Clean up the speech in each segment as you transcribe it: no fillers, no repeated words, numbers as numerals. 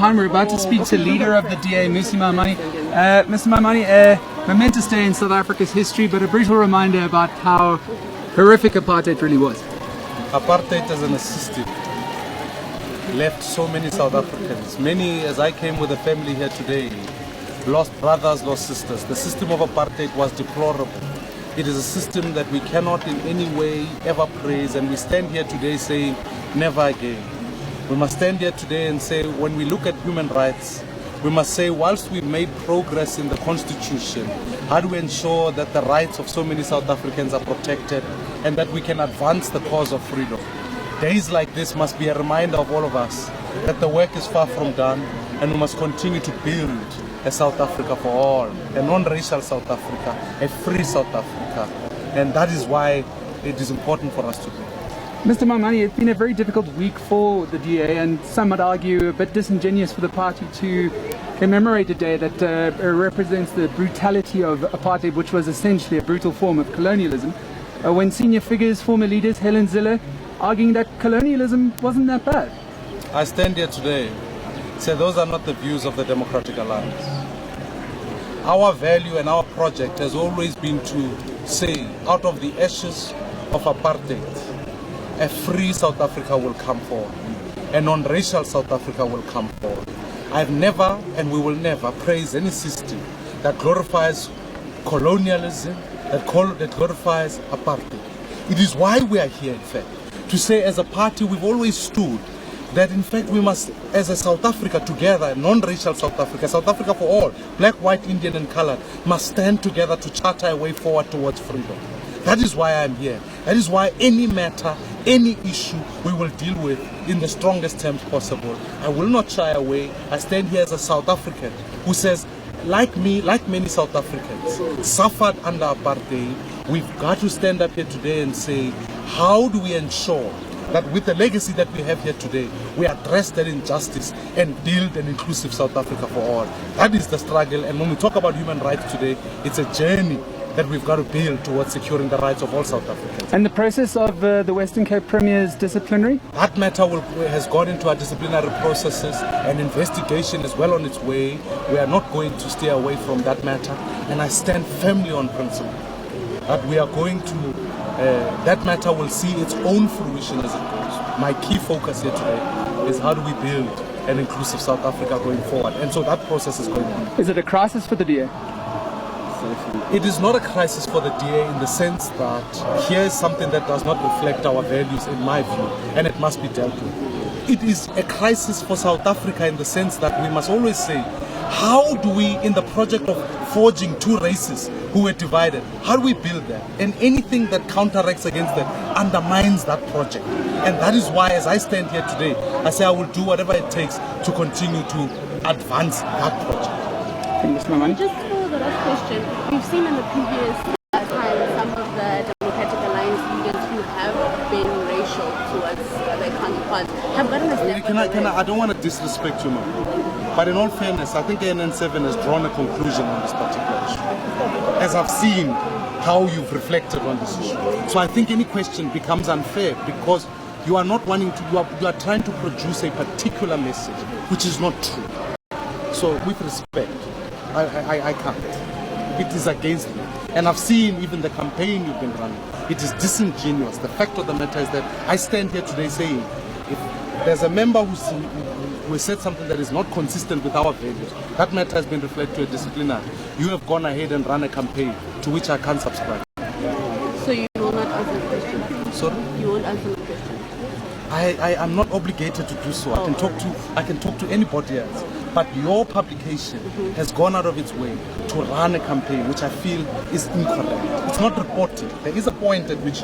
We're about to speak to leader of the DA, Mmusi Maimane. Mr. Maimane, a momentous day in South Africa's history, but a brutal reminder about how horrific apartheid really was. Apartheid as an system left so many South Africans. Many, as I came with a family here today, lost brothers, lost sisters. The system of apartheid was deplorable. It is a system that we cannot in any way ever praise, and we stand here today saying, never again. We must stand here today and say, when we look at human rights, we must say, whilst we've made progress in the Constitution, how do we ensure that the rights of so many South Africans are protected and that we can advance the cause of freedom? Days like this must be a reminder of all of us that the work is far from done, and we must continue to build a South Africa for all, a non-racial South Africa, a free South Africa. And that is why it is important for us to do. Mr. Maimane, it's been a very difficult week for the DA, and some would argue a bit disingenuous for the party to commemorate a day that represents the brutality of apartheid, which was essentially a brutal form of colonialism, when senior figures, former leaders, Helen Zille, arguing that colonialism wasn't that bad. I stand here today and say those are not the views of the Democratic Alliance. Our value and our project has always been to say, out of the ashes of apartheid, a free South Africa will come forward. A non-racial South Africa will come forward. I've never and we will never praise any system that glorifies colonialism, that glorifies apartheid. It is why we are here, in fact, to say as a party we've always stood that in fact we must, as a South Africa together, non-racial South Africa for all, black, white, Indian and colored, must stand together to charter a way forward towards freedom. That is why I'm here. That is why any matter, any issue we will deal with in the strongest terms possible. I will not shy away. I stand here as a South African who says, like me, like many South Africans, suffered under apartheid, we've got to stand up here today and say, how do we ensure that with the legacy that we have here today, we address that injustice and build an inclusive South Africa for all. That is the struggle, and when we talk about human rights today, it's a journey that we've got to build towards securing the rights of all South Africans. And the process of the Western Cape Premier's disciplinary? That matter has gone into our disciplinary processes, and investigation is well on its way. We are not going to stay away from that matter, and I stand firmly on principle that we are going to, that matter will see its own fruition as it goes. My key focus here today is how do we build an inclusive South Africa going forward, and so that process is going on. Is it a crisis for the DA? It is not a crisis for the DA in the sense that here is something that does not reflect our values in my view, and it must be dealt with. It is a crisis for South Africa in the sense that we must always say, how do we, in the project of forging two races who were divided, how do we build that? And anything that counteracts against that undermines that project. And that is why, as I stand here today, I say I will do whatever it takes to continue to advance that project. Just for the last question, we've seen in the previous time some of the Democratic Alliance leaders who have been racial towards their counterparts have gotten a step. I don't want to disrespect you, man. But in all fairness, I think ANN7 has drawn a conclusion on this particular issue, as I've seen how you've reflected on this issue. So I think any question becomes unfair because you are not wanting to, you are trying to produce a particular message which is not true. So with respect, I can't. It is against me. And I've seen even the campaign you've been running. It is disingenuous. The fact of the matter is that I stand here today saying, if there's a member who said something that is not consistent with our values, that matter has been reflected to a disciplinary. You have gone ahead and run a campaign to which I can't subscribe. So you will not answer the question? Sorry? You won't answer the question? I am not obligated to do so. I can talk to anybody else. But your publication has gone out of its way to run a campaign which I feel is incorrect. It's not reporting. There is a point at which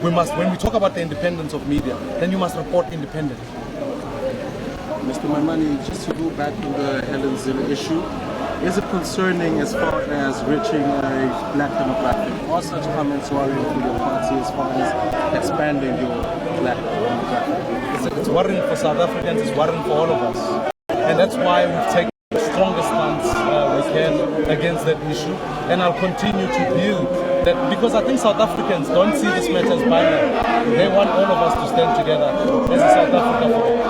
we must, when we talk about the independence of media, then you must report independently. Mr. Maimane, just to go back to the Helen Zille issue, is it concerning as far as reaching a black demographic? Are such comments worrying for your party as far as expanding your black demographic? It's worrying for South Africans, it's worrying for all of us. And that's why we've taken the strongest stance we can against that issue. And I'll continue to build that, because I think South Africans don't see this matter as binary. They want all of us to stand together as a South Africa for all.